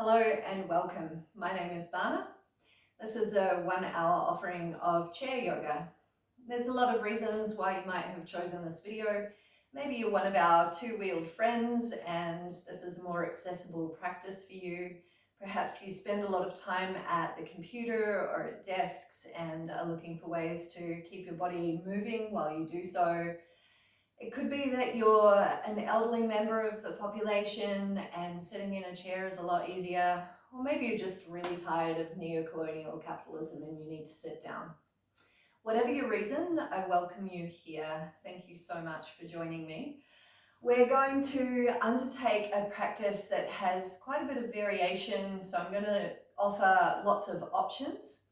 Hello and welcome. My name is Bana. This is a 1 hour offering of chair yoga. There's a lot of reasons why you might have chosen this video. Maybe you're one of our two-wheeled friends and this is a more accessible practice for you. Perhaps you spend a lot of time at the computer or at desks and are looking for ways to keep your body moving while you do so. It could be that you're an elderly member of the population and sitting in a chair is a lot easier, or maybe you're just really tired of neo-colonial capitalism and you need to sit down. Whatever your reason, I welcome you here. Thank you so much for joining me. We're going to undertake a practice that has quite a bit of variation, so I'm going to offer lots of options.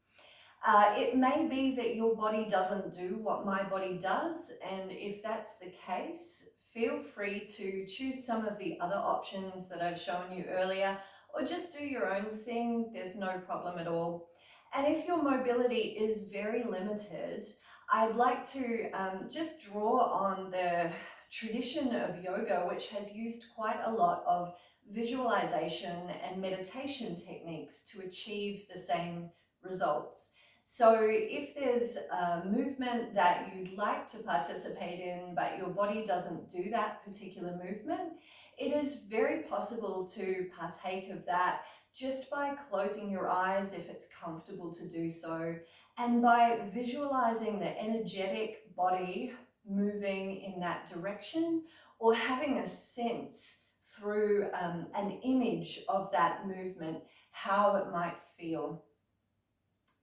It may be that your body doesn't do what my body does, and if that's the case, feel free to choose some of the other options that I've shown you earlier, or just do your own thing. There's no problem at all. And if your mobility is very limited, I'd like to just draw on the tradition of yoga, which has used quite a lot of visualization and meditation techniques to achieve the same results. So if there's a movement that you'd like to participate in, but your body doesn't do that particular movement, it is very possible to partake of that just by closing your eyes if it's comfortable to do so, and by visualizing the energetic body moving in that direction, or having a sense through an image of that movement, how it might feel.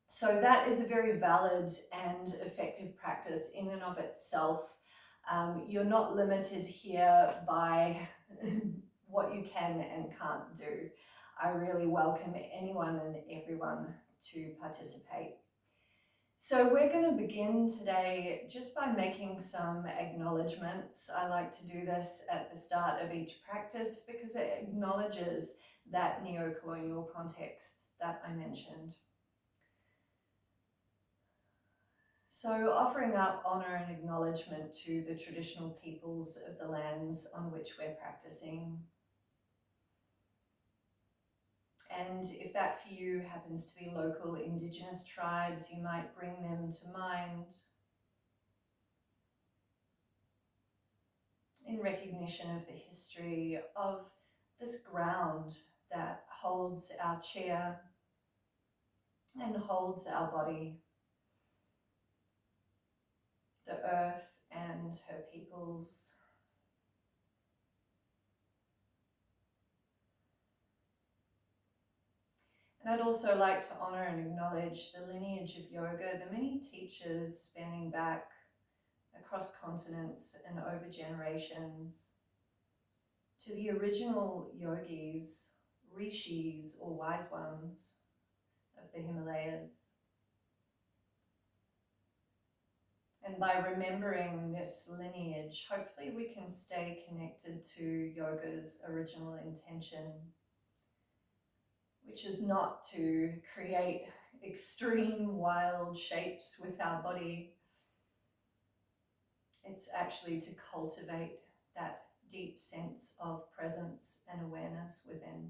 So that is a very valid and effective practice in and of itself. You're not limited here by what you can and can't do. I really welcome anyone and everyone to participate. So we're going to begin today just by making some acknowledgements. I like to do this at the start of each practice because it acknowledges that neo-colonial context that I mentioned. So offering up honour and acknowledgement to the traditional peoples of the lands on which we're practicing. And if that for you happens to be local Indigenous tribes, you might bring them to mind in recognition of the history of this ground that holds our chair and holds our body, the earth and her peoples. And I'd also like to honour and acknowledge the lineage of yoga, the many teachers spanning back across continents and over generations, to the original yogis, rishis or wise ones of the Himalayas. And by remembering this lineage, hopefully we can stay connected to yoga's original intention, which is not to create extreme wild shapes with our body. It's actually to cultivate that deep sense of presence and awareness within.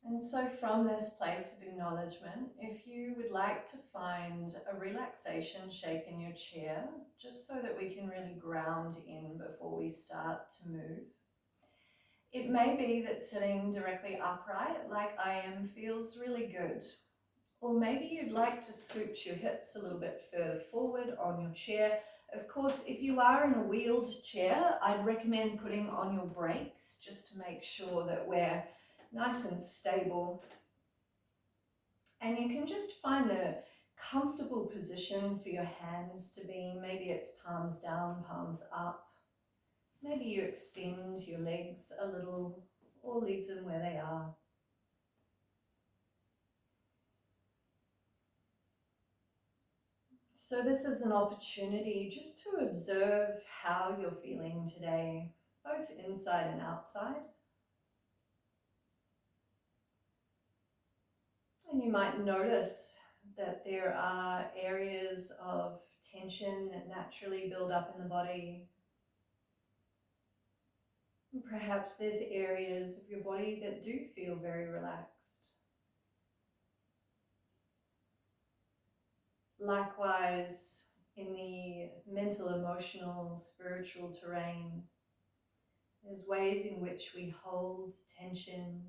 And so from this place of acknowledgement, if you would like to find a relaxation shape in your chair, just so that we can really ground in before we start to move. It may be that sitting directly upright, like I am, feels really good. Or maybe you'd like to scooch your hips a little bit further forward on your chair. Of course, if you are in a wheeled chair, I'd recommend putting on your brakes just to make sure that we're nice and stable. And you can just find the comfortable position for your hands to be. Maybe it's palms down, palms up. Maybe you extend your legs a little or leave them where they are. So this is an opportunity just to observe how you're feeling today, both inside and outside. And you might notice that there are areas of tension that naturally build up in the body. Perhaps there's areas of your body that do feel very relaxed. Likewise, in the mental, emotional, spiritual terrain, there's ways in which we hold tension,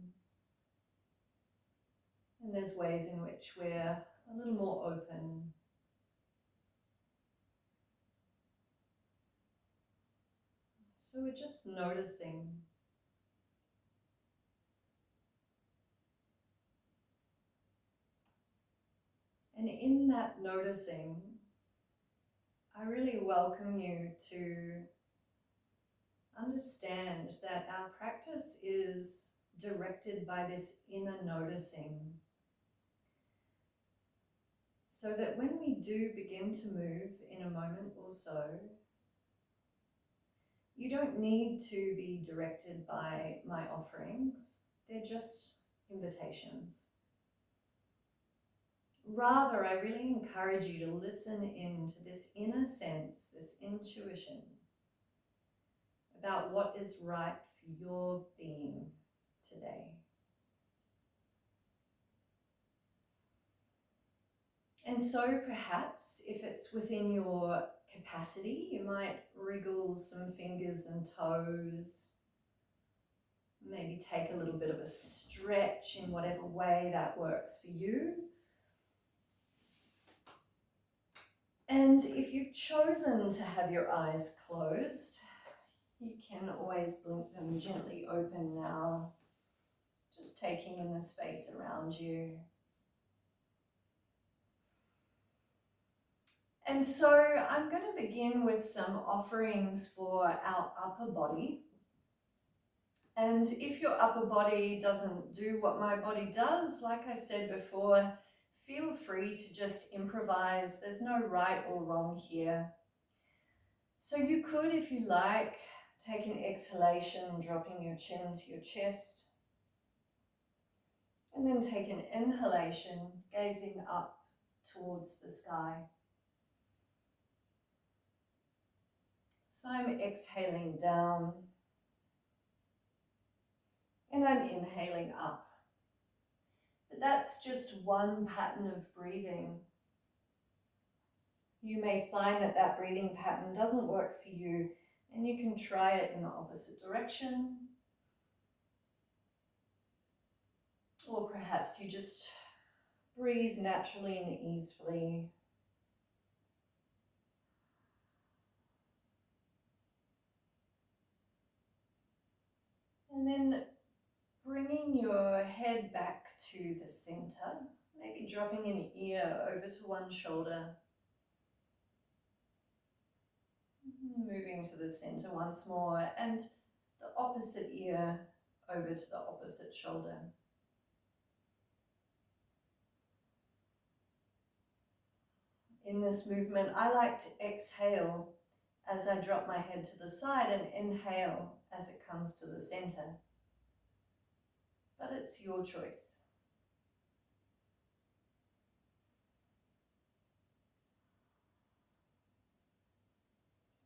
and there's ways in which we're a little more open. So we're just noticing. And in that noticing, I really welcome you to understand that our practice is directed by this inner noticing. So that when we do begin to move in a moment or so, you don't need to be directed by my offerings. They're just invitations. Rather, I really encourage you to listen into this inner sense, this intuition about what is right for your being today. And so perhaps if it's within your capacity, you might wriggle some fingers and toes, maybe take a little bit of a stretch in whatever way that works for you. And if you've chosen to have your eyes closed, you can always blink them gently open now, just taking in the space around you. And so I'm going to begin with some offerings for our upper body. And if your upper body doesn't do what my body does, like I said before, feel free to just improvise. There's no right or wrong here. So you could, if you like, take an exhalation, dropping your chin to your chest. And then take an inhalation, gazing up towards the sky. So I'm exhaling down. And I'm inhaling up. But that's just one pattern of breathing. You may find that that breathing pattern doesn't work for you, and you can try it in the opposite direction. Or perhaps you just breathe naturally and easily. And then bringing your head back to the center, maybe dropping an ear over to one shoulder. Moving to the center once more, and the opposite ear over to the opposite shoulder. In this movement, I like to exhale as I drop my head to the side and inhale as it comes to the center. But it's your choice.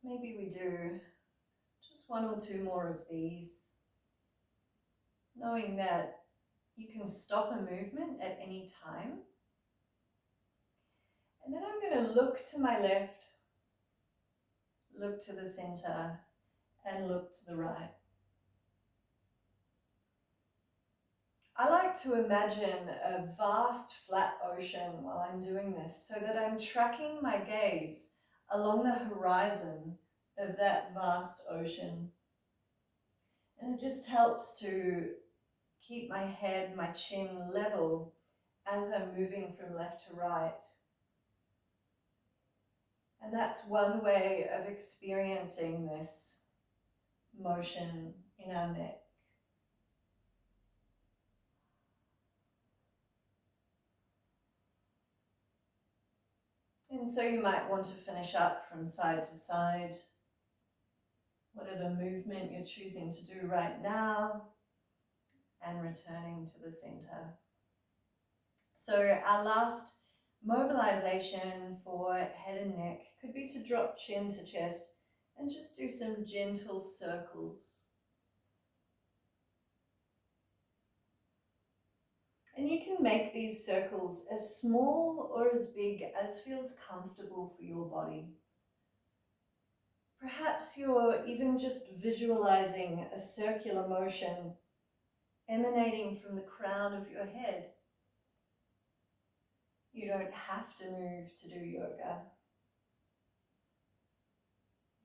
Maybe we do just one or two more of these, knowing that you can stop a movement at any time. And then I'm going to look to my left, look to the center, and look to the right. I like to imagine a vast flat ocean while I'm doing this, so that I'm tracking my gaze along the horizon of that vast ocean. And it just helps to keep my head, my chin level as I'm moving from left to right. And that's one way of experiencing this motion in our neck. And so you might want to finish up from side to side, whatever movement you're choosing to do right now, and returning to the center. So our last mobilization for head and neck could be to drop chin to chest and just do some gentle circles. And you can make these circles as small or as big as feels comfortable for your body. Perhaps you're even just visualizing a circular motion emanating from the crown of your head. You don't have to move to do yoga.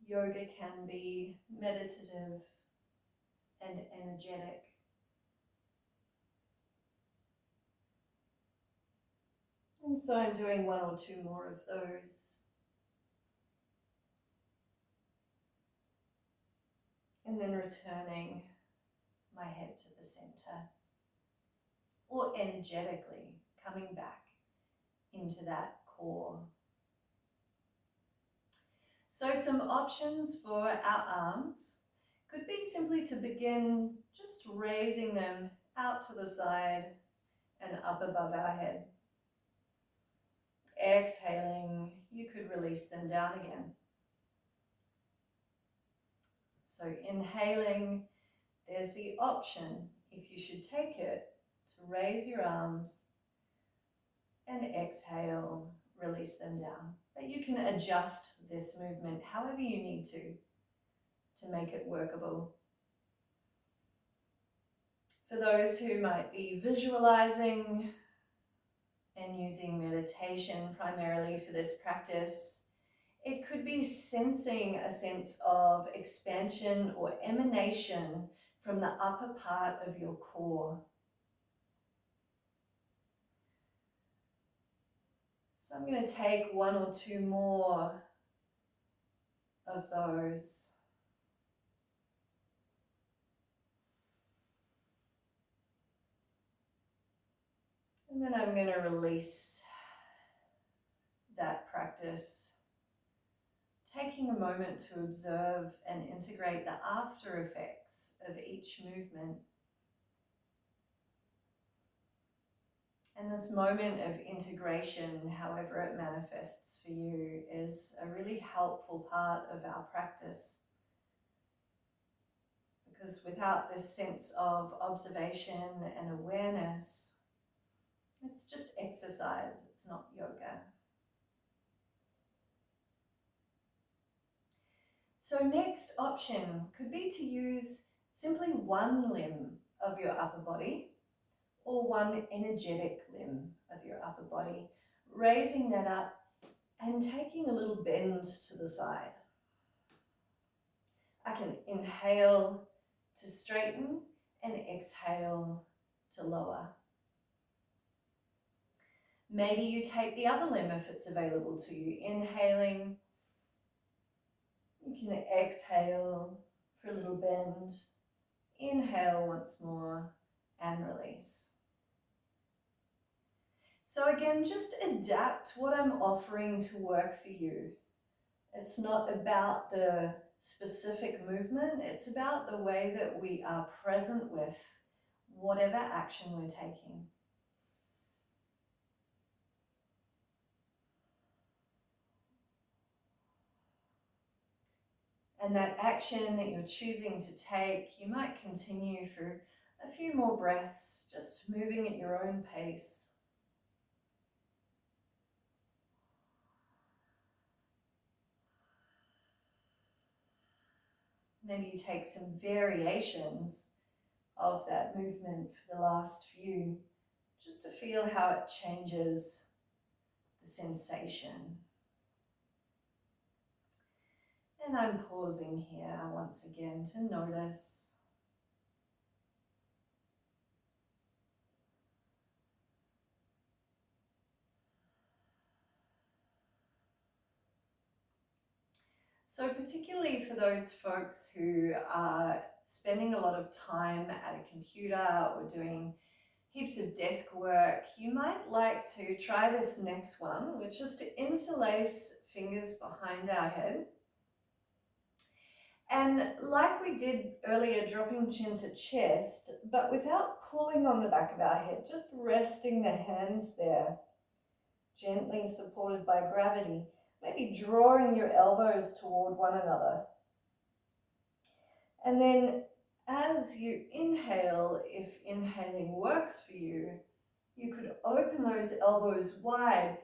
Yoga can be meditative and energetic. And so I'm doing one or two more of those. And then returning my head to the center. Or energetically coming back into that core. So some options for our arms could be simply to begin just raising them out to the side and up above our head. Exhaling, you could release them down again. So inhaling, there's the option, if you should take it, to raise your arms, and exhale, release them down. But you can adjust this movement however you need to make it workable. For those who might be visualizing and using meditation primarily for this practice, it could be sensing a sense of expansion or emanation from the upper part of your core. So I'm going to take one or two more of those. And then I'm going to release that practice, taking a moment to observe and integrate the after effects of each movement. And this moment of integration, however it manifests for you, is a really helpful part of our practice. Because without this sense of observation and awareness, it's just exercise, it's not yoga. So next option could be to use simply one limb of your upper body or one energetic limb of your upper body, raising that up and taking a little bend to the side. I can inhale to straighten and exhale to lower. Maybe you take the other limb if it's available to you. Inhaling, you can exhale for a little bend. Inhale once more and release. So again, just adapt what I'm offering to work for you. It's not about the specific movement, it's about the way that we are present with whatever action we're taking. And that action that you're choosing to take, you might continue for a few more breaths, just moving at your own pace. Maybe you take some variations of that movement for the last few, just to feel how it changes the sensation. And I'm pausing here once again to notice. So particularly for those folks who are spending a lot of time at a computer or doing heaps of desk work, you might like to try this next one, which is to interlace fingers behind our head. And like we did earlier, dropping chin to chest, but without pulling on the back of our head, just resting the hands there, gently supported by gravity, maybe drawing your elbows toward one another. And then as you inhale, if inhaling works for you, You could open those elbows wide,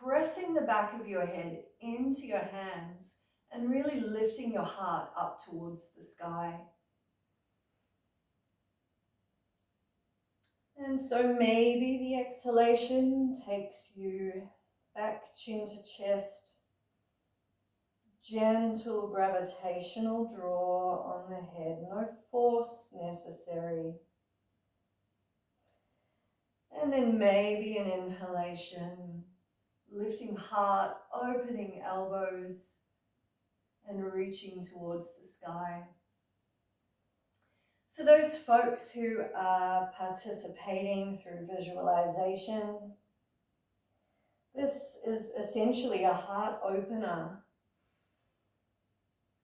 pressing the back of your head into your hands and really lifting your heart up towards the sky. And so maybe the exhalation takes you back, chin to chest. Gentle gravitational draw on the head, no force necessary. And then maybe an inhalation, lifting heart, opening elbows, and reaching towards the sky. For those folks who are participating through visualization, this is essentially a heart opener,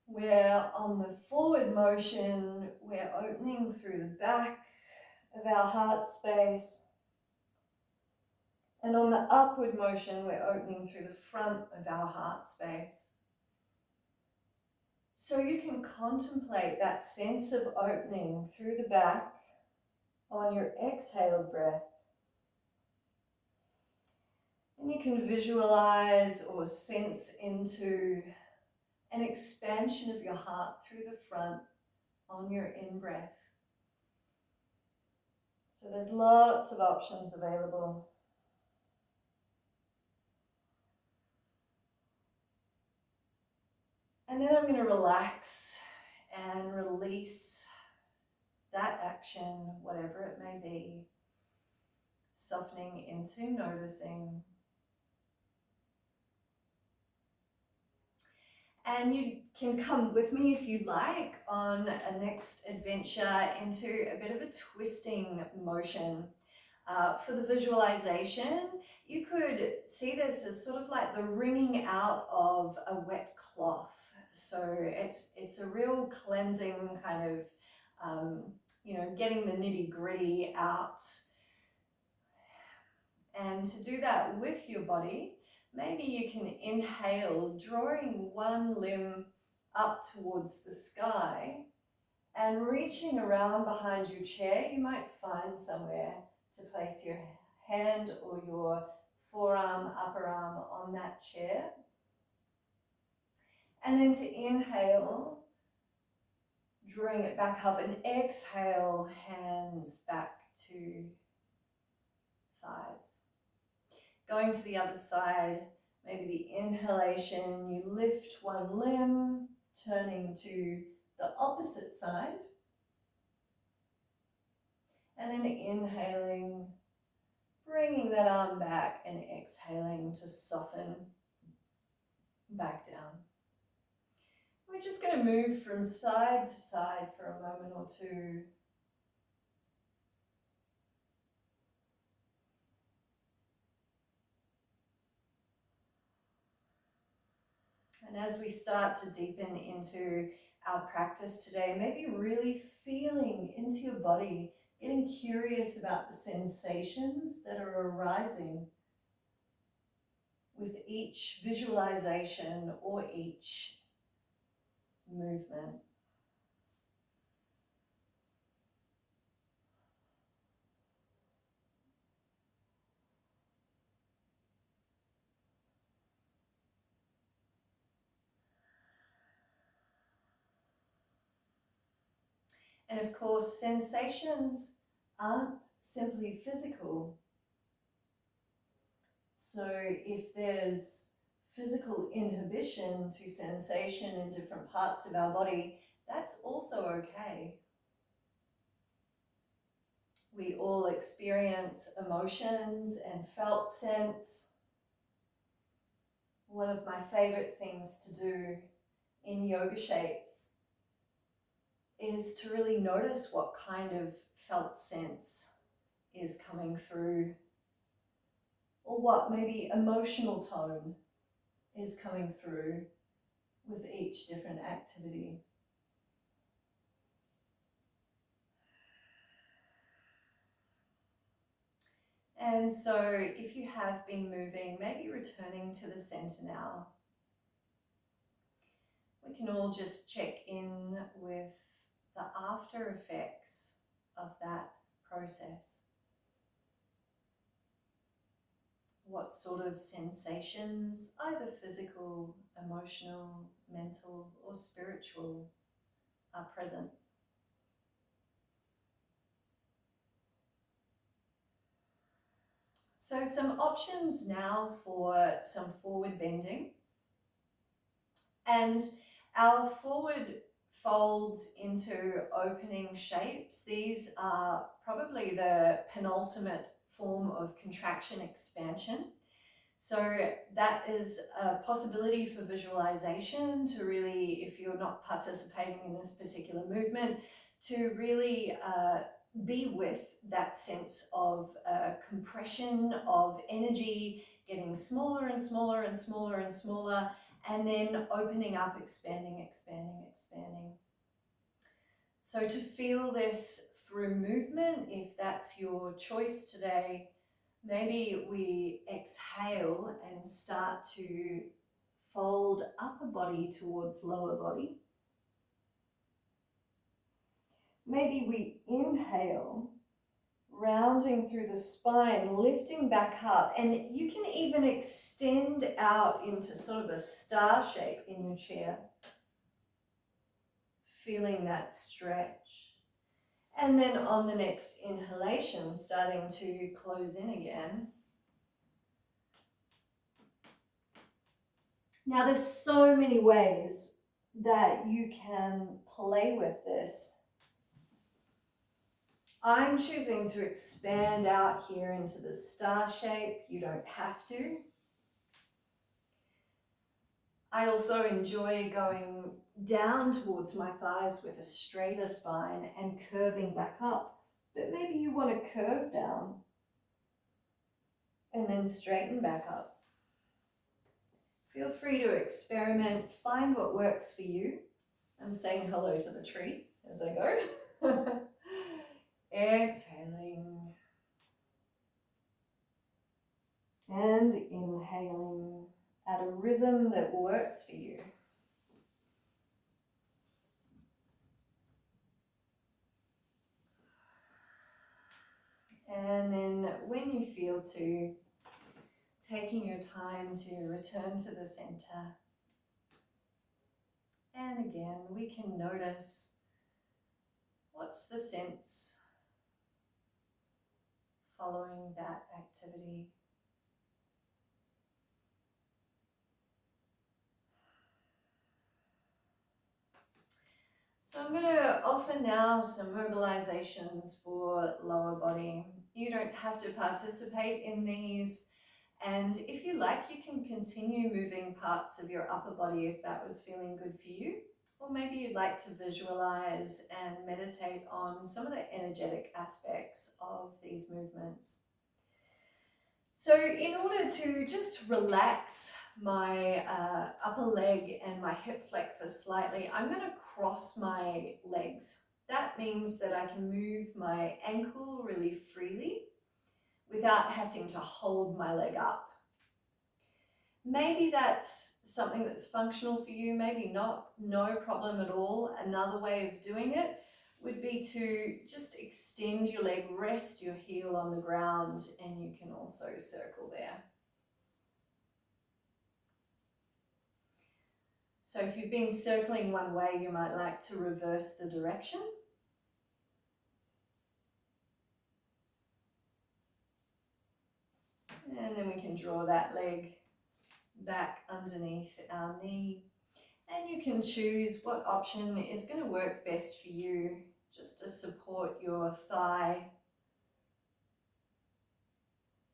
where on the forward motion, we're opening through the back of our heart space. And on the upward motion, we're opening through the front of our heart space. So you can contemplate that sense of opening through the back on your exhaled breath. And you can visualize or sense into an expansion of your heart through the front on your in-breath. So there's lots of options available. And then I'm going to relax and release that action, whatever it may be, softening into noticing. And you can come with me if you like on a next adventure into a bit of a twisting motion. For the visualization, you could see this as sort of like the wringing out of a wet cloth. So it's a real cleansing kind of, getting the nitty-gritty out. And to do that with your body, maybe you can inhale, drawing one limb up towards the sky and reaching around behind your chair. You might find somewhere to place your hand or your forearm, upper arm on that chair. And then to inhale, drawing it back up, and exhale, hands back to thighs. Going to the other side, maybe the inhalation, you lift one limb, turning to the opposite side. And then inhaling, bringing that arm back, and exhaling to soften back down. We're just going to move from side to side for a moment or two. And as we start to deepen into our practice today, maybe really feeling into your body, getting curious about the sensations that are arising with each visualization or each movement. And of course, sensations aren't simply physical. So if there's physical inhibition to sensation in different parts of our body, that's also okay. We all experience emotions and felt sense. One of my favorite things to do in yoga shapes is to really notice what kind of felt sense is coming through, or what maybe emotional tone is coming through with each different activity. And so if you have been moving, maybe returning to the center now, we can all just check in with the after effects of that process. what sort of sensations, either physical, emotional, mental, or spiritual, are present. So some options now for some forward bending. And our forward folds into opening shapes. These are probably the penultimate form of contraction expansion. So that is a possibility for visualization to really, if you're not participating in this particular movement, to really be with that sense of compression of energy, getting smaller and smaller and smaller and smaller, and then opening up, expanding, expanding, expanding. So to feel this through movement, if that's your choice today, maybe we exhale and start to fold upper body towards lower body. Maybe we inhale, rounding through the spine, lifting back up, and you can even extend out into sort of a star shape in your chair, feeling that stretch. And then on the next inhalation, starting to close in again. Now there's so many ways that you can play with this. I'm choosing to expand out here into the star shape. You don't have to. I also enjoy going down towards my thighs with a straighter spine and curving back up. But maybe you want to curve down and then straighten back up. Feel free to experiment, find what works for you. I'm saying hello to the tree as I go. Exhaling and inhaling at a rhythm that works for you. And then when you feel to, taking your time to return to the center. And again, we can notice what's the sense following that activity. So I'm going to offer now some mobilizations for lower body. You don't have to participate in these. And if you like, you can continue moving parts of your upper body if that was feeling good for you. Or maybe you'd like to visualize and meditate on some of the energetic aspects of these movements. So in order to just relax my upper leg and my hip flexor slightly, I'm going to cross my legs. That means that I can move my ankle really freely without having to hold my leg up. Maybe that's something that's functional for you, maybe not, no problem at all. Another way of doing it would be to just extend your leg, rest your heel on the ground, and you can also circle there. So if you've been circling one way, you might like to reverse the direction. And then we can draw that leg back underneath our knee. And you can choose what option is going to work best for you, just to support your thigh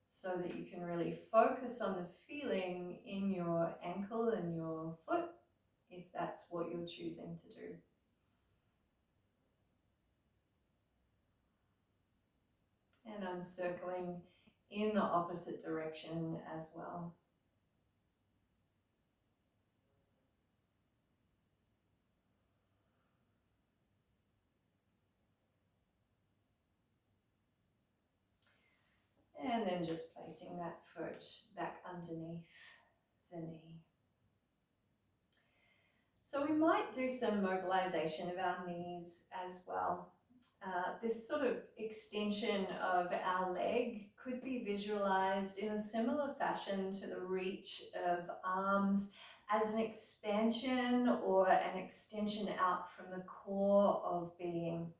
so that you can really focus on the feeling in your ankle and your foot, if that's what you're choosing to do. And I'm circling in the opposite direction as well. And then just placing that foot back underneath the knee. So we might do some mobilization of our knees as well. This sort of extension of our leg could be visualized in a similar fashion to the reach of arms, as an expansion or an extension out from the core of being.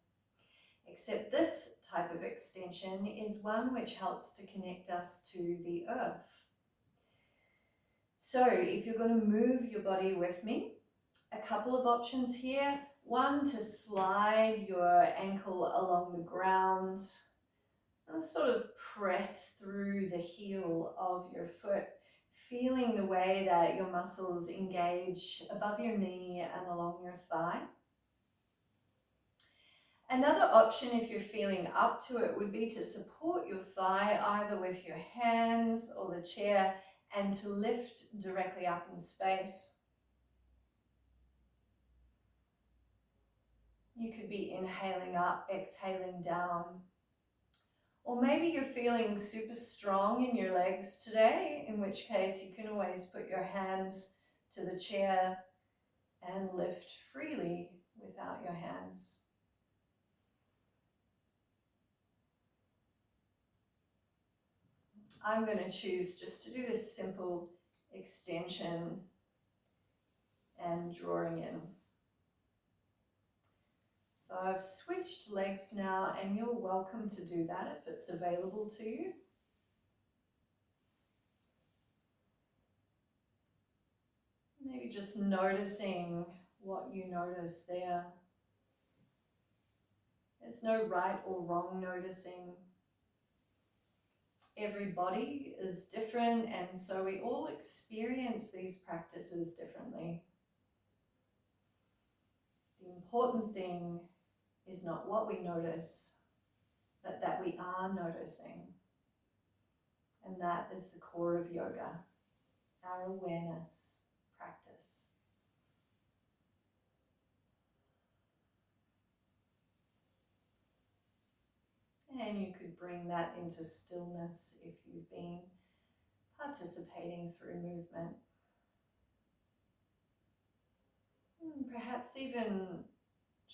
Except this type of extension is one which helps to connect us to the earth. So if you're going to move your body with me, a couple of options here. One, to slide your ankle along the ground and sort of press through the heel of your foot, feeling the way that your muscles engage above your knee and along your thigh. Another option, if you're feeling up to it, would be to support your thigh either with your hands or the chair and to lift directly up in space. You could be inhaling up, exhaling down. Or maybe you're feeling super strong in your legs today, in which case you can always put your hands to the chair and lift freely without your hands. I'm going to choose just to do this simple extension and drawing in. So I've switched legs now, and you're welcome to do that if it's available to you. Maybe just noticing what you notice there. There's no right or wrong noticing. Every body is different, and so we all experience these practices differently. The important thing is not what we notice, but that we are noticing. And that is the core of yoga, our awareness practice. And you could bring that into stillness if you've been participating through movement. Perhaps even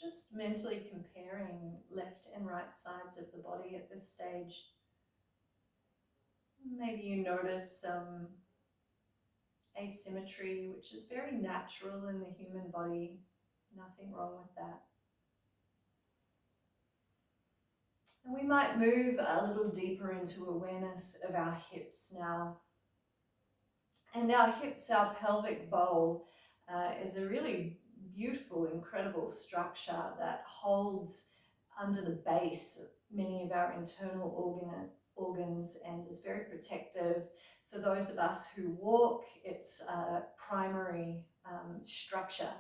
just mentally comparing left and right sides of the body at this stage. Maybe you notice some asymmetry, which is very natural in the human body. Nothing wrong with that. And we might move a little deeper into awareness of our hips now. And our hips, our pelvic bowl, is a really beautiful, incredible structure that holds under the base many of our internal organs and is very protective. For those of us who walk, it's a primary structure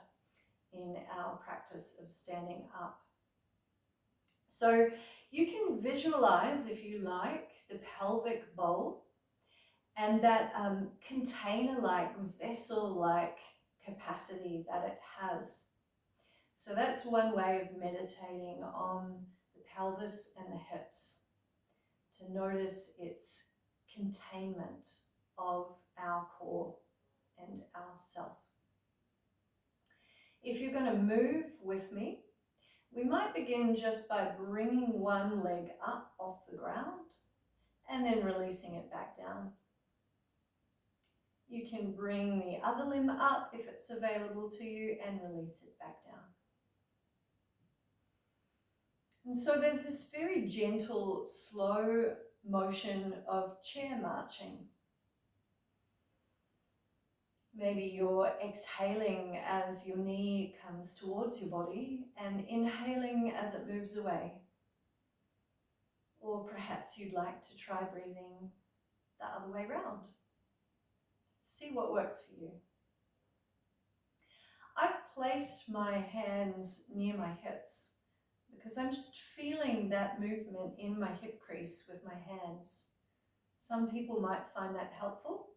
in our practice of standing up. So you can visualize, if you like, the pelvic bowl and that container-like, vessel-like capacity that it has. So that's one way of meditating on the pelvis and the hips, to notice its containment of our core and our self. If you're going to move with me, we might begin just by bringing one leg up off the ground and then releasing it back down. You can bring the other limb up if it's available to you and release it back down. And so there's this very gentle, slow motion of chair marching. Maybe you're exhaling as your knee comes towards your body and inhaling as it moves away. Or perhaps you'd like to try breathing the other way around. See what works for you. I've placed my hands near my hips because I'm just feeling that movement in my hip crease with my hands. Some people might find that helpful.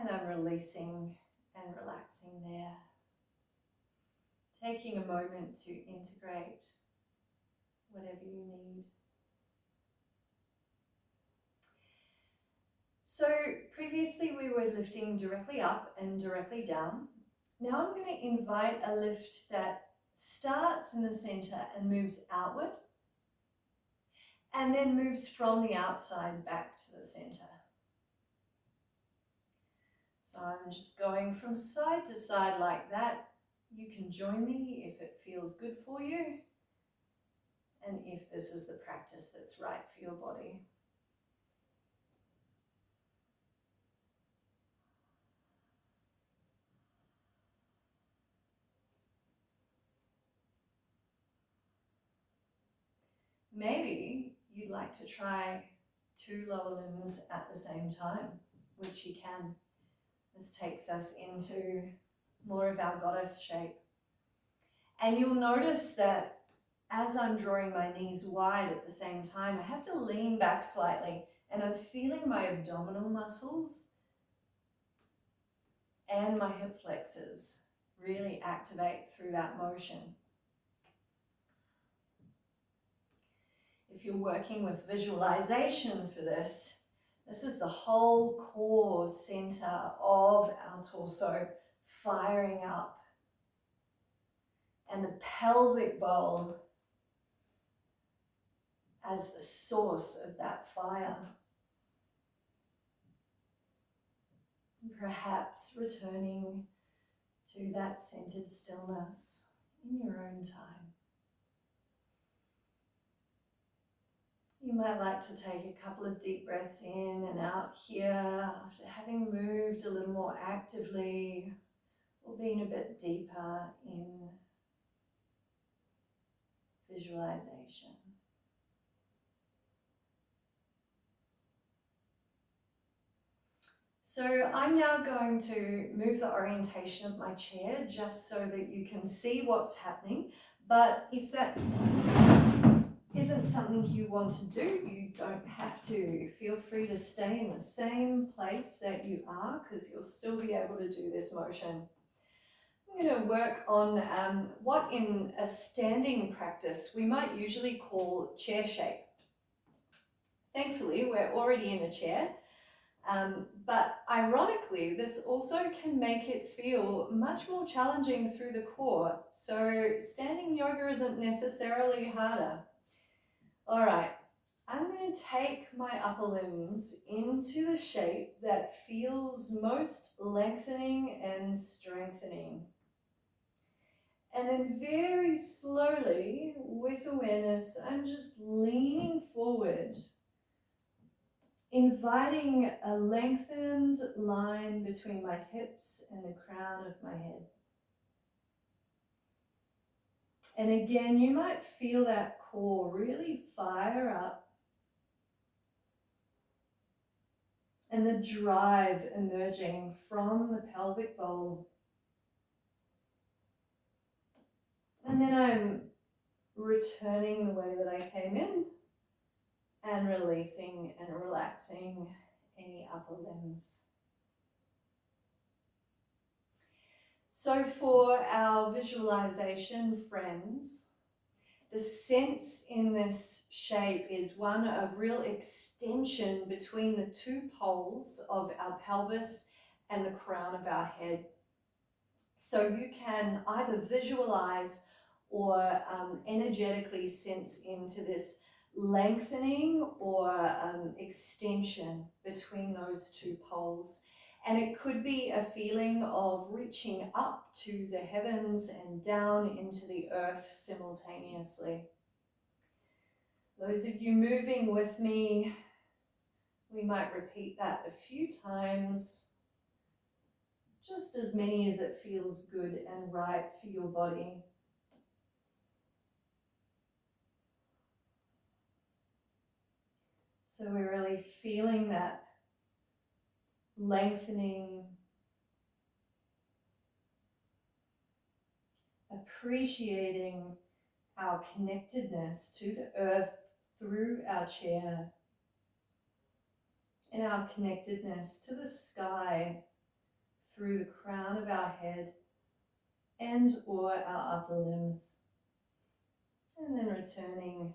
And I'm releasing and relaxing there. Taking a moment to integrate whatever you need. So previously we were lifting directly up and directly down. Now I'm going to invite a lift that starts in the center and moves outward, and then moves from the outside back to the center. So I'm just going from side to side like that. You can join me if it feels good for you, and if this is the practice that's right for your body. Maybe you'd like to try 2 lower limbs at the same time, which you can. This takes us into more of our goddess shape. And you'll notice that as I'm drawing my knees wide at the same time, I have to lean back slightly, and I'm feeling my abdominal muscles and my hip flexors really activate through that motion. If you're working with visualization for this, this is the whole core center of our torso firing up, and the pelvic bowl as the source of that fire. Perhaps returning to that centered stillness in your own time. You might like to take a couple of deep breaths in and out here after having moved a little more actively or been a bit deeper in visualization. So I'm now going to move the orientation of my chair just so that you can see what's happening. But if that isn't something you want to do, you don't have to. Feel free to stay in the same place that you are, because you'll still be able to do this motion. I'm going to work on what in a standing practice we might usually call chair shape. Thankfully, we're already in a chair, but ironically, this also can make it feel much more challenging through the core. So standing yoga isn't necessarily harder. All right, I'm going to take my upper limbs into the shape that feels most lengthening and strengthening. And then very slowly, with awareness, I'm just leaning forward, inviting a lengthened line between my hips and the crown of my head. And again, you might feel that core really fire up, and the drive emerging from the pelvic bowl. And then I'm returning the way that I came in and releasing and relaxing any upper limbs. So for our visualization friends, the sense in this shape is one of real extension between the 2 poles of our pelvis and the crown of our head. So you can either visualize or energetically sense into this lengthening or extension between those 2 poles. And it could be a feeling of reaching up to the heavens and down into the earth simultaneously. Those of you moving with me, we might repeat that a few times, just as many as it feels good and right for your body. So we're really feeling that lengthening, appreciating our connectedness to the earth through our chair, and our connectedness to the sky through the crown of our head and or our upper limbs. And then returning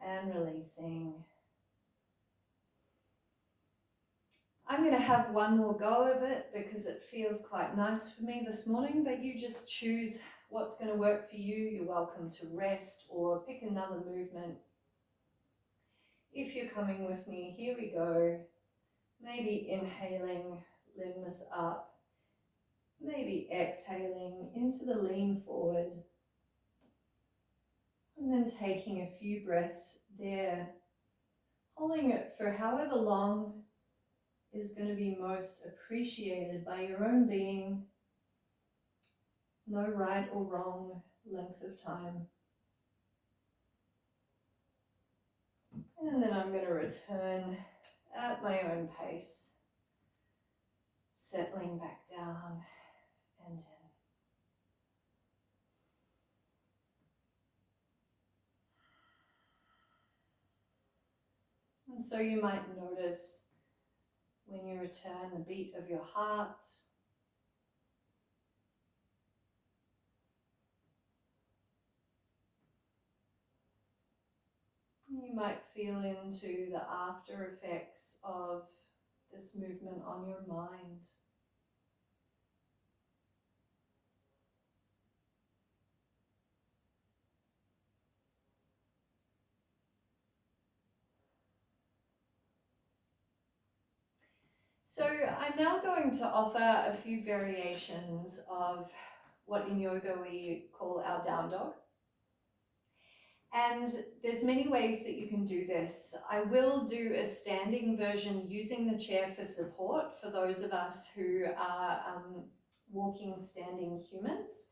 and releasing. I'm going to have one more go of it because it feels quite nice for me this morning, but you just choose what's going to work for you. You're welcome to rest or pick another movement. If you're coming with me, here we go. Maybe inhaling, limbs up. Maybe exhaling into the lean forward. And then taking a few breaths there, holding it for however long is going to be most appreciated by your own being. No right or wrong length of time. And then I'm going to return at my own pace, settling back down and in. And so you might notice when you return the beat of your heart. You might feel into the after effects of this movement on your mind. So I'm now going to offer a few variations of what in yoga we call our down dog. And there's many ways that you can do this. I will do a standing version using the chair for support for those of us who are walking, standing humans.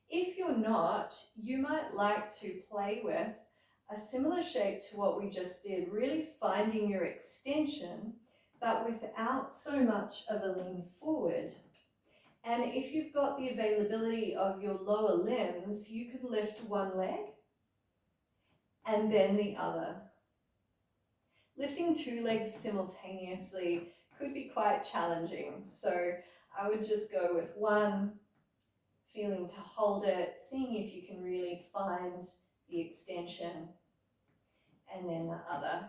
If you're not, you might like to play with a similar shape to what we just did, really finding your extension, but without so much of a lean forward. And if you've got the availability of your lower limbs, you could lift one leg and then the other. Lifting two legs simultaneously could be quite challenging. So I would just go with one, feeling to hold it, seeing if you can really find the extension, and then the other.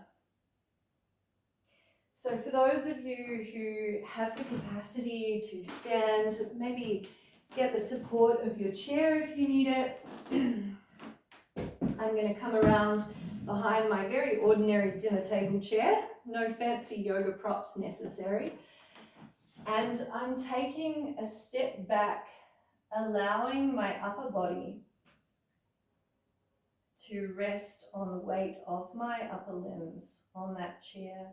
So for those of you who have the capacity to stand, maybe get the support of your chair if you need it. I'm going to come around behind my very ordinary dinner table chair, no fancy yoga props necessary. And I'm taking a step back, allowing my upper body to rest on the weight of my upper limbs on that chair.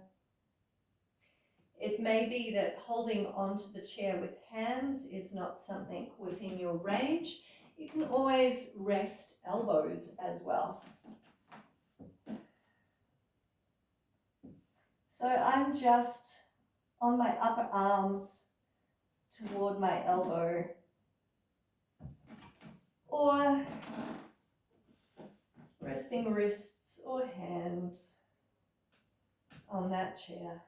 It may be that holding onto the chair with hands is not something within your range. You can always rest elbows as well. So I'm just on my upper arms toward my elbow, or resting wrists or hands on that chair.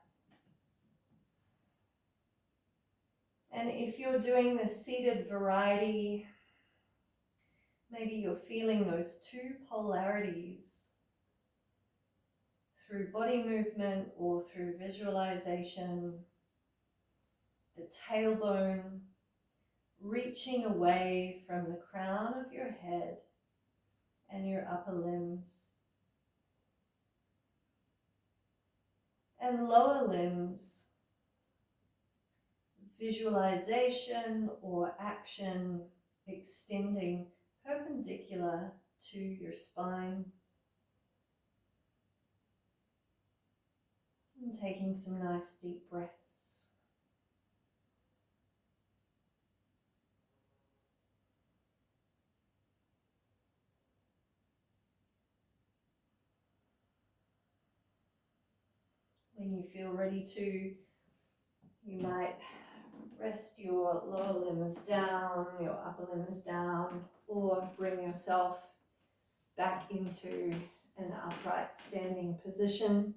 And if you're doing the seated variety, maybe you're feeling those two polarities through body movement or through visualization. The tailbone reaching away from the crown of your head and your upper limbs. And lower limbs, visualization or action extending perpendicular to your spine. And taking some nice deep breaths. When you feel ready to, you might rest your lower limbs down, your upper limbs down, or bring yourself back into an upright standing position.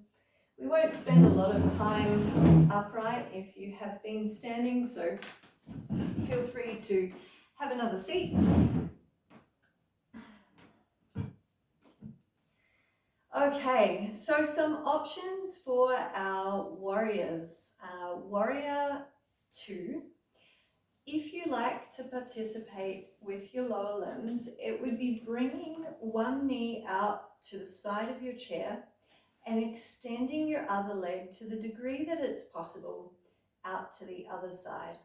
We won't spend a lot of time upright if you have been standing, so feel free to have another seat. Okay, so some options for our warriors. Warrior 2. If you like to participate with your lower limbs, it would be bringing one knee out to the side of your chair and extending your other leg to the degree that it's possible out to the other side.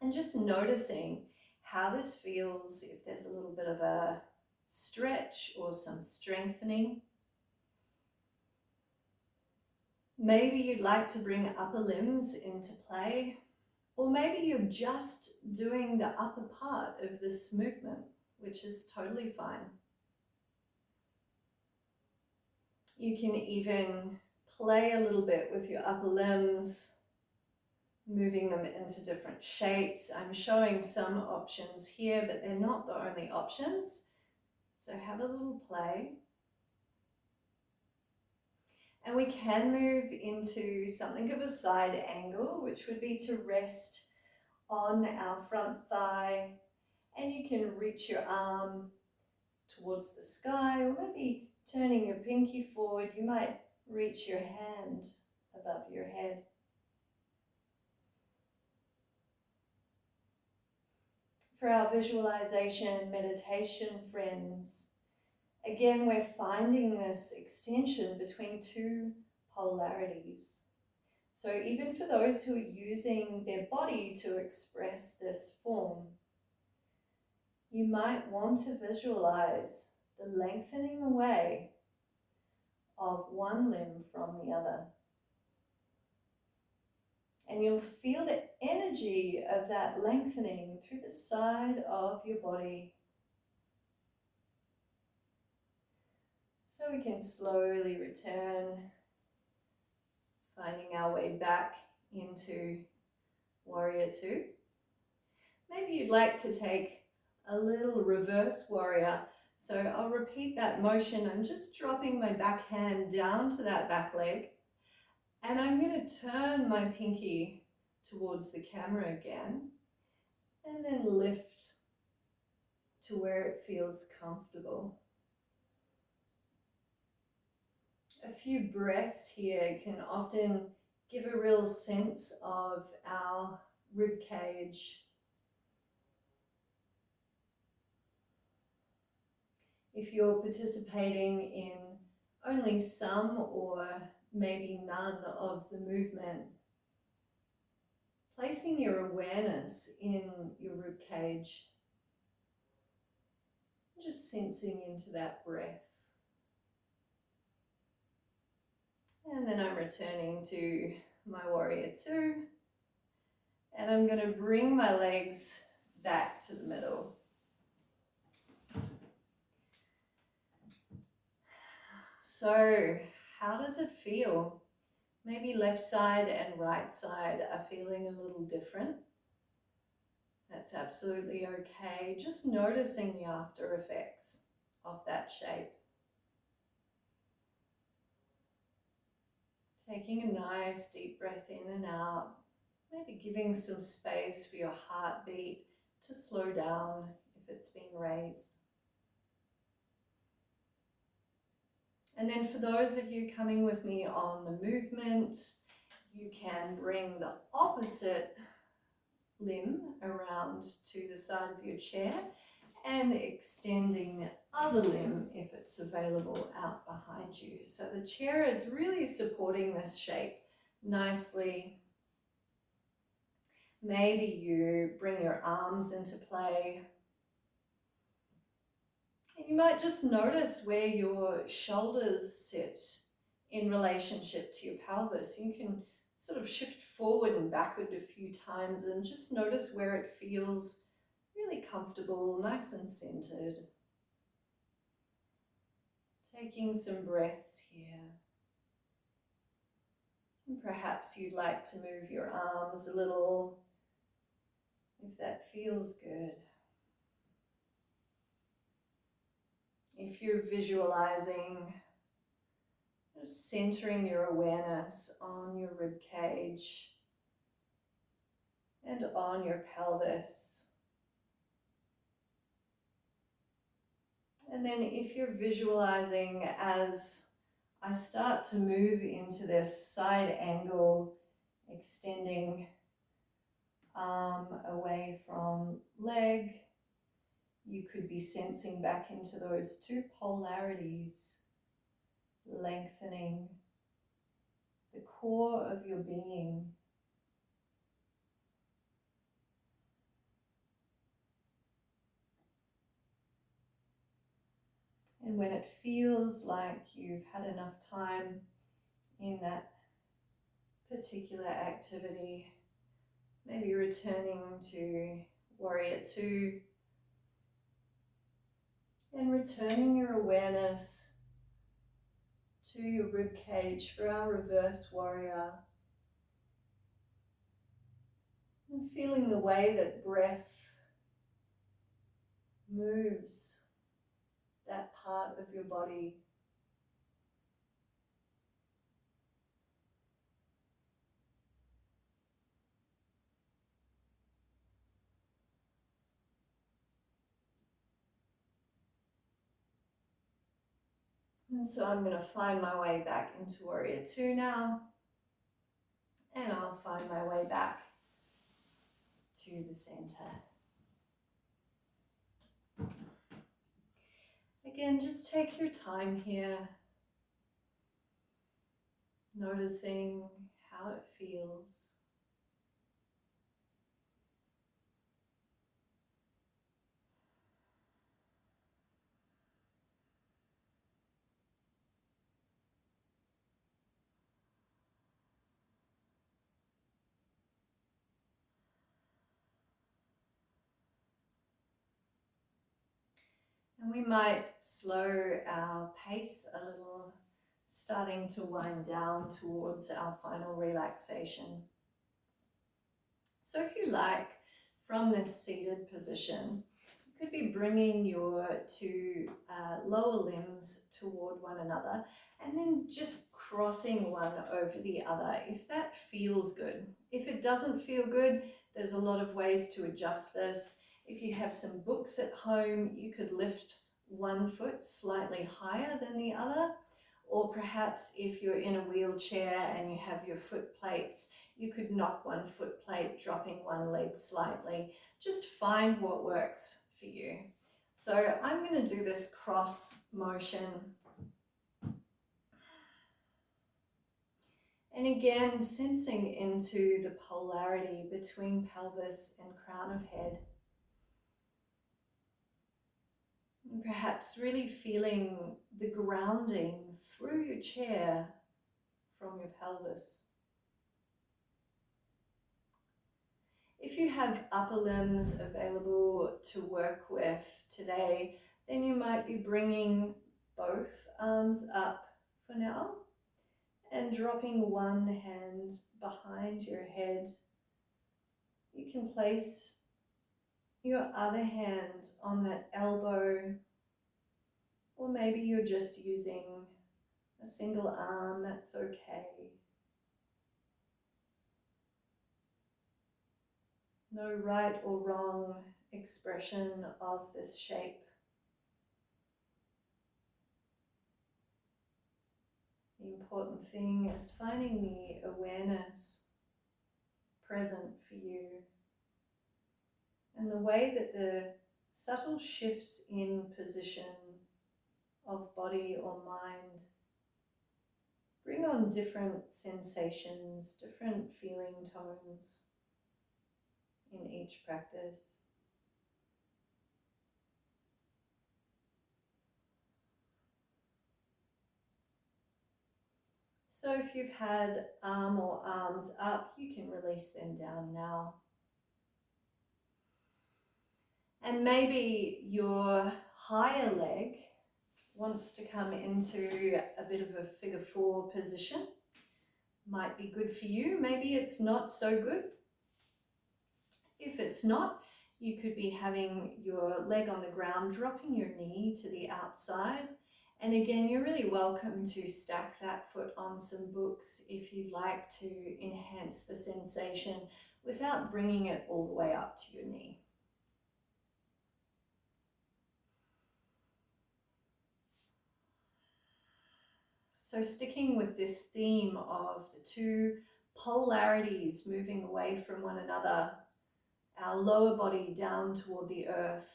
And just noticing how this feels, if there's a little bit of a stretch or some strengthening. Maybe you'd like to bring upper limbs into play, or maybe you're just doing the upper part of this movement, which is totally fine. You can even play a little bit with your upper limbs, moving them into different shapes. I'm showing some options here, but they're not the only options. So have a little play. And we can move into something of a side angle, which would be to rest on our front thigh, and you can reach your arm towards the sky, or maybe turning your pinky forward, you might reach your hand above your head. For our visualization meditation friends, again, we're finding this extension between two polarities. So even for those who are using their body to express this form, you might want to visualize the lengthening away of one limb from the other. And you'll feel the energy of that lengthening through the side of your body. So we can slowly return, finding our way back into Warrior 2. Maybe you'd like to take a little reverse warrior. So I'll repeat that motion. I'm just dropping my back hand down to that back leg, and I'm going to turn my pinky towards the camera again, and then lift to where it feels comfortable. A few breaths here can often give a real sense of our rib cage. If you're participating in only some or maybe none of the movement, placing your awareness in your rib cage, just sensing into that breath. And then I'm returning to my Warrior 2, and I'm going to bring my legs back to the middle. So, how does it feel? Maybe left side and right side are feeling a little different. That's absolutely okay. Just noticing the after effects of that shape. Taking a nice deep breath in and out. Maybe giving some space for your heartbeat to slow down if it's been raised. And then for those of you coming with me on the movement, you can bring the opposite limb around to the side of your chair and extending the other limb if it's available out behind you. So the chair is really supporting this shape nicely. Maybe you bring your arms into play. And you might just notice where your shoulders sit in relationship to your pelvis. You can sort of shift forward and backward a few times and just notice where it feels really comfortable, nice and centered. Taking some breaths here. And perhaps you'd like to move your arms a little, if that feels good. If you're visualizing, just centering your awareness on your rib cage and on your pelvis. And then if you're visualizing as I start to move into this side angle, extending arm away from leg, you could be sensing back into those two polarities, lengthening the core of your being. And when it feels like you've had enough time in that particular activity, maybe returning to Warrior Two and returning your awareness to your rib cage for our reverse warrior. And feeling the way that breath moves that part of your body. And so I'm going to find my way back into Warrior Two now. And I'll find my way back to the center. Again, just take your time here, noticing how it feels. And we might slow our pace a little, starting to wind down towards our final relaxation. So if you like, from this seated position, you could be bringing your two lower limbs toward one another and then just crossing one over the other if that feels good. If it doesn't feel good, there's a lot of ways to adjust this. If you have some books at home, you could lift one foot slightly higher than the other, or perhaps if you're in a wheelchair and you have your foot plates, you could knock one foot plate, dropping one leg slightly. Just find what works for you. So I'm going to do this cross motion. And again, sensing into the polarity between pelvis and crown of head. And perhaps really feeling the grounding through your chair from your pelvis. If you have upper limbs available to work with today, then you might be bringing both arms up for now and dropping one hand behind your head. You can place your other hand on that elbow, or maybe you're just using a single arm, that's okay. No right or wrong expression of this shape. The important thing is finding the awareness present for you and the way that the subtle shifts in position of body or mind bring on different sensations, different feeling tones in each practice. So if you've had arm or arms up, you can release them down now. And maybe your higher leg wants to come into a bit of a figure four position. Might be good for you, maybe it's not so good. If it's not, you could be having your leg on the ground, dropping your knee to the outside. And again, you're really welcome to stack that foot on some books if you'd like to enhance the sensation without bringing it all the way up to your knee. So sticking with this theme of the two polarities moving away from one another, our lower body down toward the earth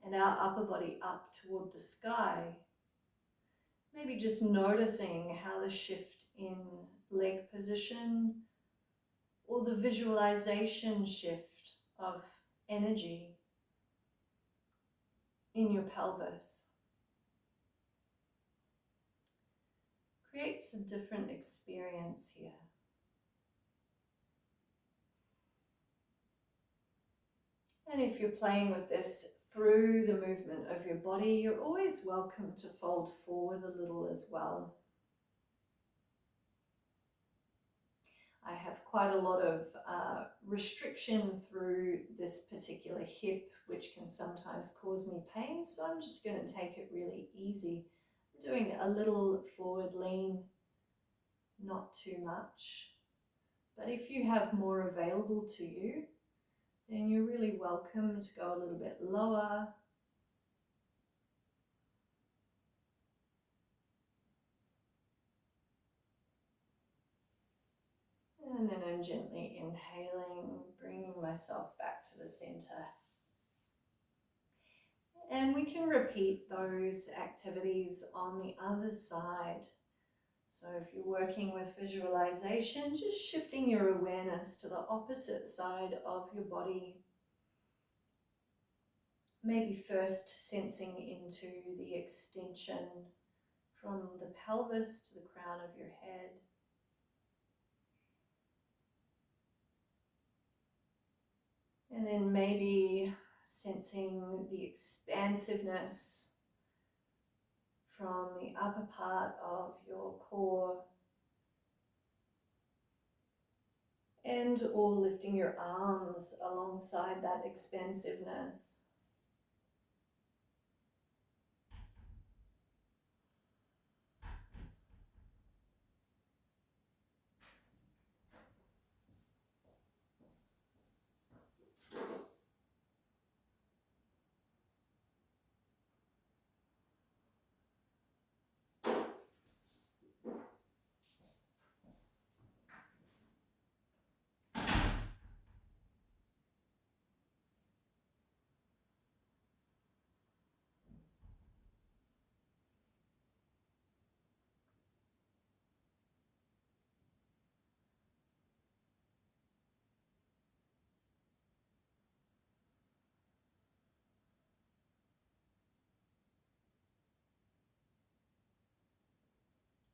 and our upper body up toward the sky. Maybe just noticing how the shift in leg position or the visualization shift of energy in your pelvis creates a different experience here. And if you're playing with this through the movement of your body, you're always welcome to fold forward a little as well. I have quite a lot of restriction through this particular hip, which can sometimes cause me pain. So I'm just going to take it really easy. I'm doing a little forward lean, not too much. But if you have more available to you, then you're really welcome to go a little bit lower. And then I'm gently inhaling, bringing myself back to the center. And we can repeat those activities on the other side. So if you're working with visualization, just shifting your awareness to the opposite side of your body. Maybe first sensing into the extension from the pelvis to the crown of your head. And then maybe sensing the expansiveness from the upper part of your core, and or lifting your arms alongside that expansiveness.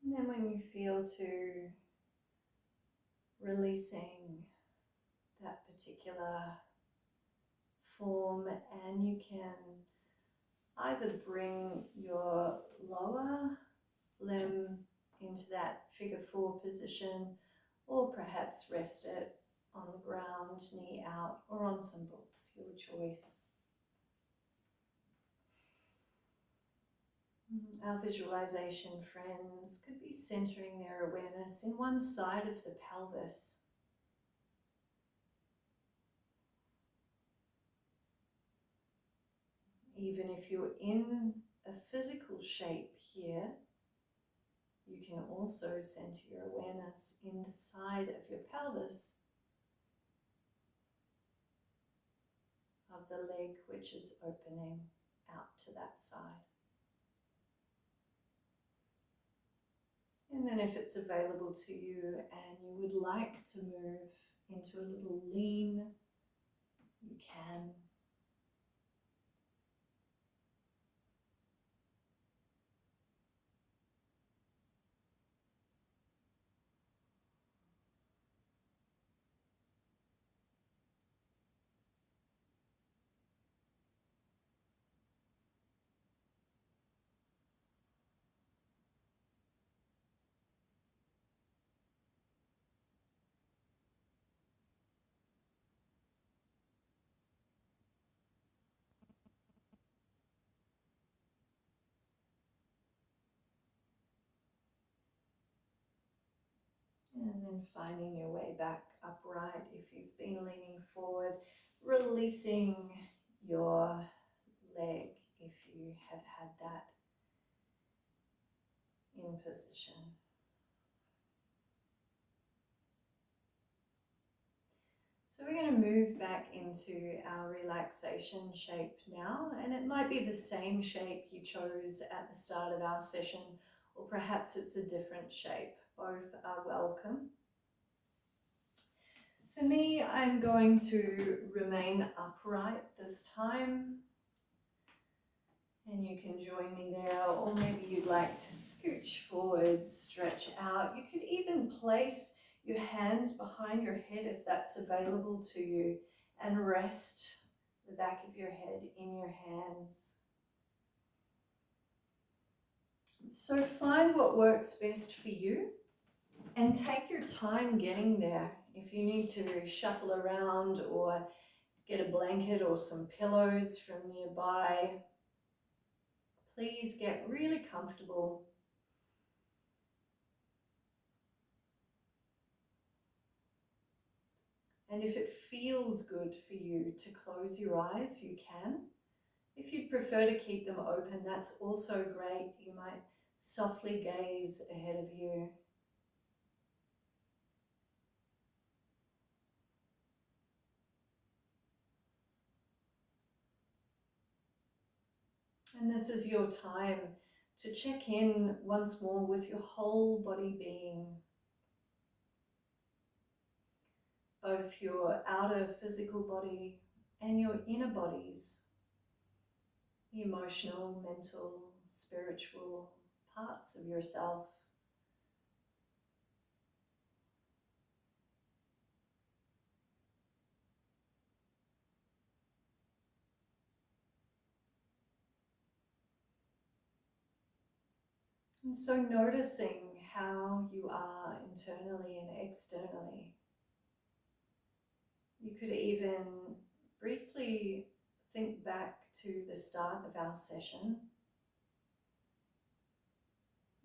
And then when you feel to releasing that particular form, and you can either bring your lower limb into that figure 4 position, or perhaps rest it on the ground, knee out, or on some books, your choice. Our visualization friends could be centering their awareness in one side of the pelvis. Even if you're in a physical shape here, you can also center your awareness in the side of your pelvis of the leg, which is opening out to that side. And then if it's available to you and you would like to move into a little lean, you can. And then finding your way back upright if you've been leaning forward, releasing your leg if you have had that in position. So we're going to move back into our relaxation shape now, and it might be the same shape you chose at the start of our session, or perhaps it's a different shape. Both are welcome. For me, I'm going to remain upright this time, and you can join me there, or maybe you'd like to scooch forward, stretch out. You could even place your hands behind your head if that's available to you, and rest the back of your head in your hands. So find what works best for you and take your time getting there. If you need to shuffle around or get a blanket or some pillows from nearby, please get really comfortable. And if it feels good for you to close your eyes, you can. If you'd prefer to keep them open, that's also great. You might softly gaze ahead of you. And this is your time to check in once more with your whole body being, both your outer physical body and your inner bodies, the emotional, mental, spiritual parts of yourself. And so noticing how you are internally and externally. You could even briefly think back to the start of our session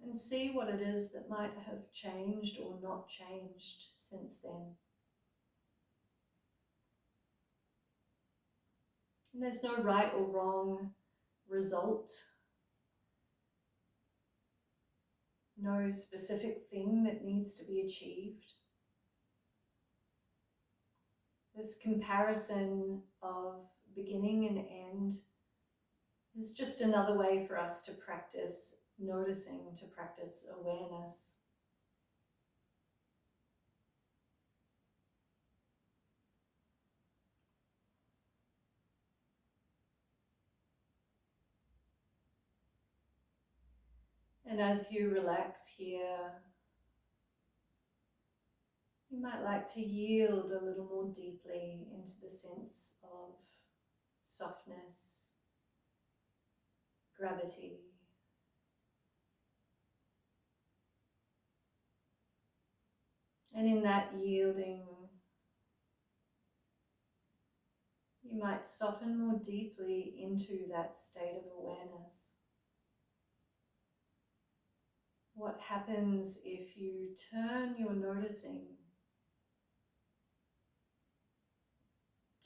and see what it is that might have changed or not changed since then. And there's no right or wrong result, no specific thing that needs to be achieved. This comparison of beginning and end is just another way for us to practice noticing, to practice awareness. And as you relax here, you might like to yield a little more deeply into the sense of softness, gravity. And in that yielding, you might soften more deeply into that state of awareness. What happens if you turn your noticing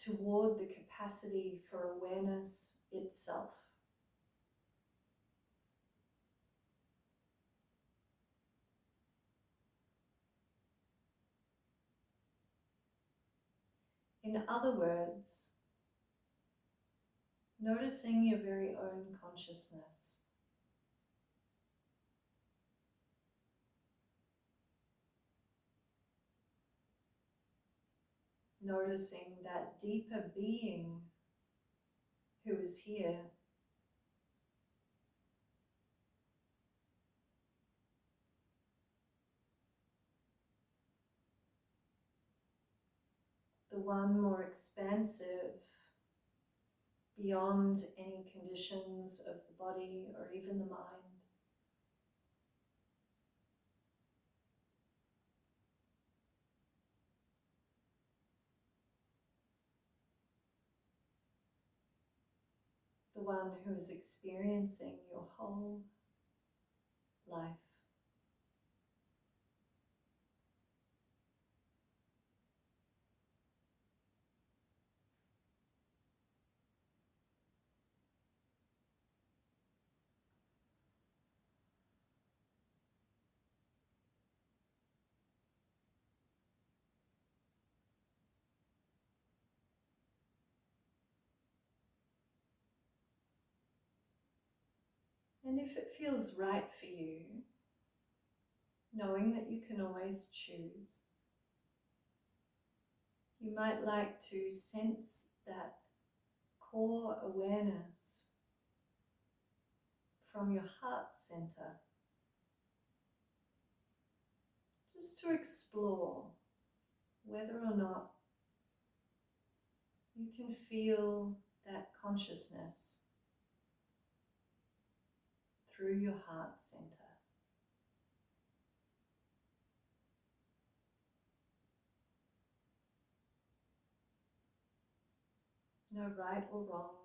toward the capacity for awareness itself? In other words, noticing your very own consciousness. Noticing that deeper being who is here. The one more expansive, beyond any conditions of the body or even the mind. The one who is experiencing your whole life. And if it feels right for you, knowing that you can always choose, you might like to sense that core awareness from your heart center, just to explore whether or not you can feel that consciousness through your heart center. No right or wrong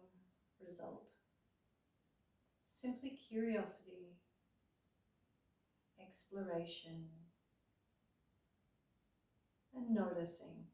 result. Simply curiosity, exploration, and noticing.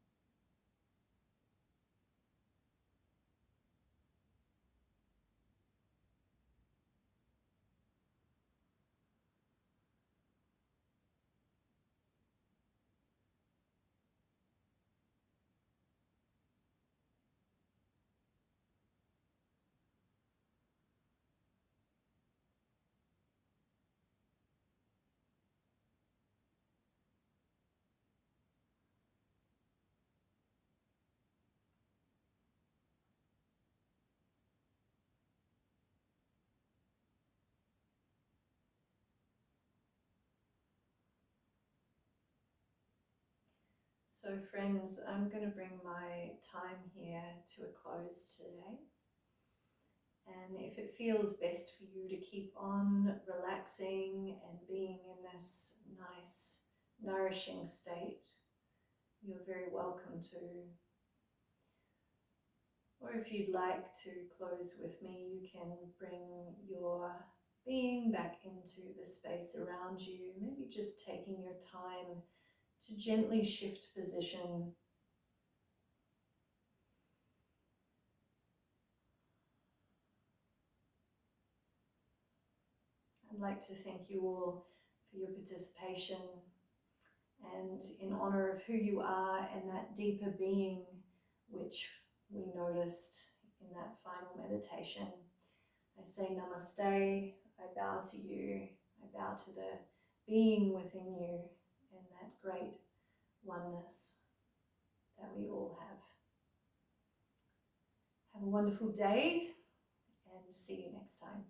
So friends, I'm going to bring my time here to a close today. And if it feels best for you to keep on relaxing and being in this nice, nourishing state, you're very welcome to. Or if you'd like to close with me, you can bring your being back into the space around you, maybe just taking your time to gently shift position. I'd like to thank you all for your participation, and in honor of who you are and that deeper being which we noticed in that final meditation, I say namaste, I bow to you, I bow to the being within you and that great oneness that we all have. Have a wonderful day and see you next time.